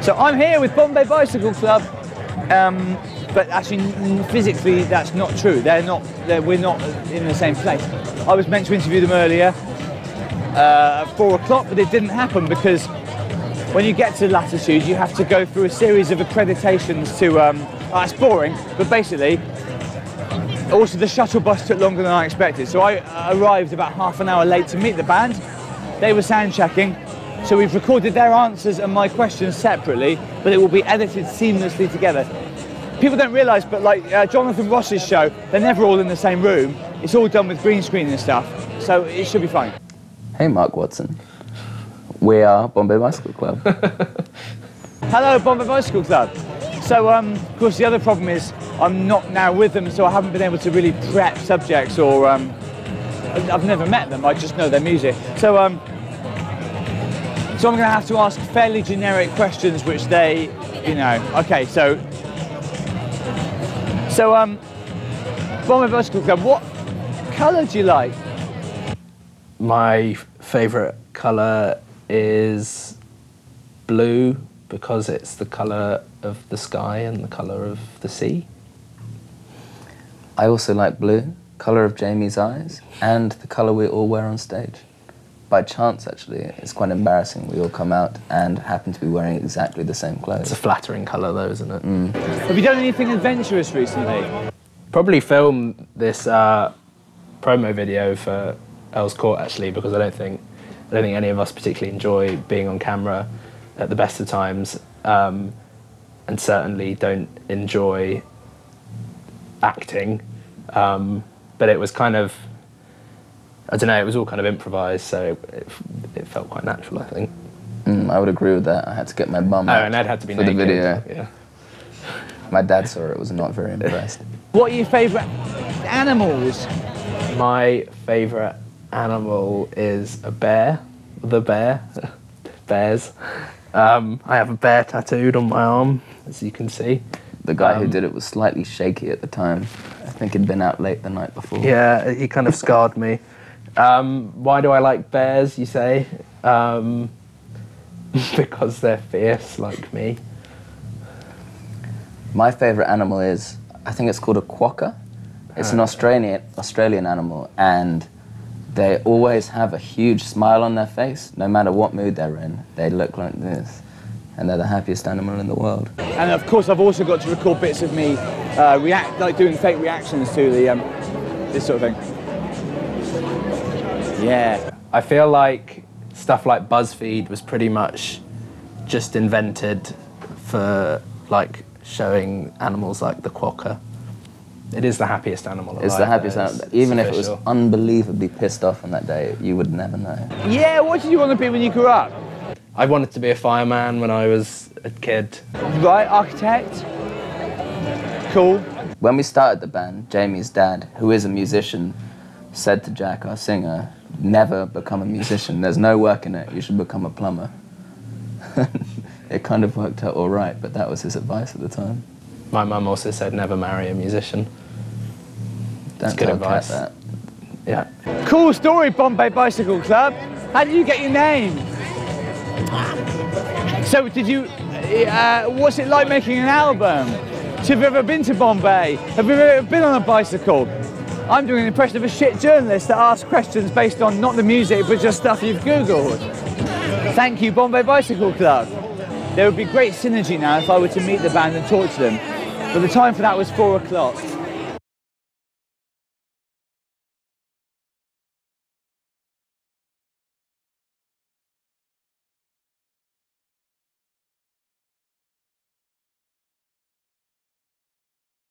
So I'm here with Bombay Bicycle Club, but actually physically that's not true. We're not in the same place. I was meant to interview them earlier at 4 o'clock, but it didn't happen because when you get to Latitude, you have to go through a series of accreditations to, it's boring, but basically, also the shuttle bus took longer than I expected. So I arrived about half an hour late to meet the band. They were sound checking. So we've recorded their answers and my questions separately, but it will be edited seamlessly together. People don't realise, but like Jonathan Ross's show, they're never all in the same room. It's all done with green screen and stuff, so it should be fine. Hey, Mark Watson. We are Bombay Bicycle Club. Hello, Bombay Bicycle Club. So, of course, the other problem is I'm not now with them, so I haven't been able to really prep subjects or... I've never met them, I just know their music. So I'm going to have to ask fairly generic questions, which they, you know... Okay, so Bombay Bicycle Club, what colour do you like? My favourite colour is blue because it's the colour of the sky and the colour of the sea. I also like blue, colour of Jamie's eyes, and the colour we all wear on stage. By chance, actually, it's quite embarrassing. We all come out and happen to be wearing exactly the same clothes. It's a flattering colour, though, isn't it? Mm. Have you done anything adventurous recently? Probably filmed this promo video for Earl's Court, actually, because I don't think any of us particularly enjoy being on camera at the best of times, and certainly don't enjoy acting. But it was kind of, I don't know, it was all kind of improvised, so it felt quite natural, I think. I would agree with that. I had to get my bum out and Ed had to be for naked. the video. Yeah. My dad saw it, was not very impressed. What are your favourite animals? My favourite animal is a bear. The bear. Bears. I have a bear tattooed on my arm, as you can see. The guy who did it was slightly shaky at the time. I think he'd been out late the night before. Yeah, he kind of scarred me. Why do I like bears, you say? Because they're fierce, like me. My favourite animal is, I think it's called a quokka. It's an Australian animal, and they always have a huge smile on their face, no matter what mood they're in. They look like this, and they're the happiest animal in the world. And of course, I've also got to record bits of me doing fake reactions to the this sort of thing. Yeah. I feel like stuff like BuzzFeed was pretty much just invented for like showing animals like the quokka. It is the happiest animal alive. It's the happiest animal. Even if it was unbelievably pissed off on that day, you would never know. Yeah, what did you want to be when you grew up? I wanted to be a fireman when I was a kid. Right, architect. Cool. When we started the band, Jamie's dad, who is a musician, said to Jack, our singer, never become a musician. There's no work in it. You should become a plumber. It kind of worked out all right, but that was his advice at the time. My mum also said never marry a musician. Don't good tell advice. Kat that. Yeah. Cool story, Bombay Bicycle Club. How did you get your name? So did you, what's it like making an album? Have you ever been to Bombay? Have you ever been on a bicycle? I'm doing an impression of a shit journalist that asks questions based on not the music, but just stuff you've Googled. Thank you, Bombay Bicycle Club. There would be great synergy now if I were to meet the band and talk to them, but the time for that was 4 o'clock.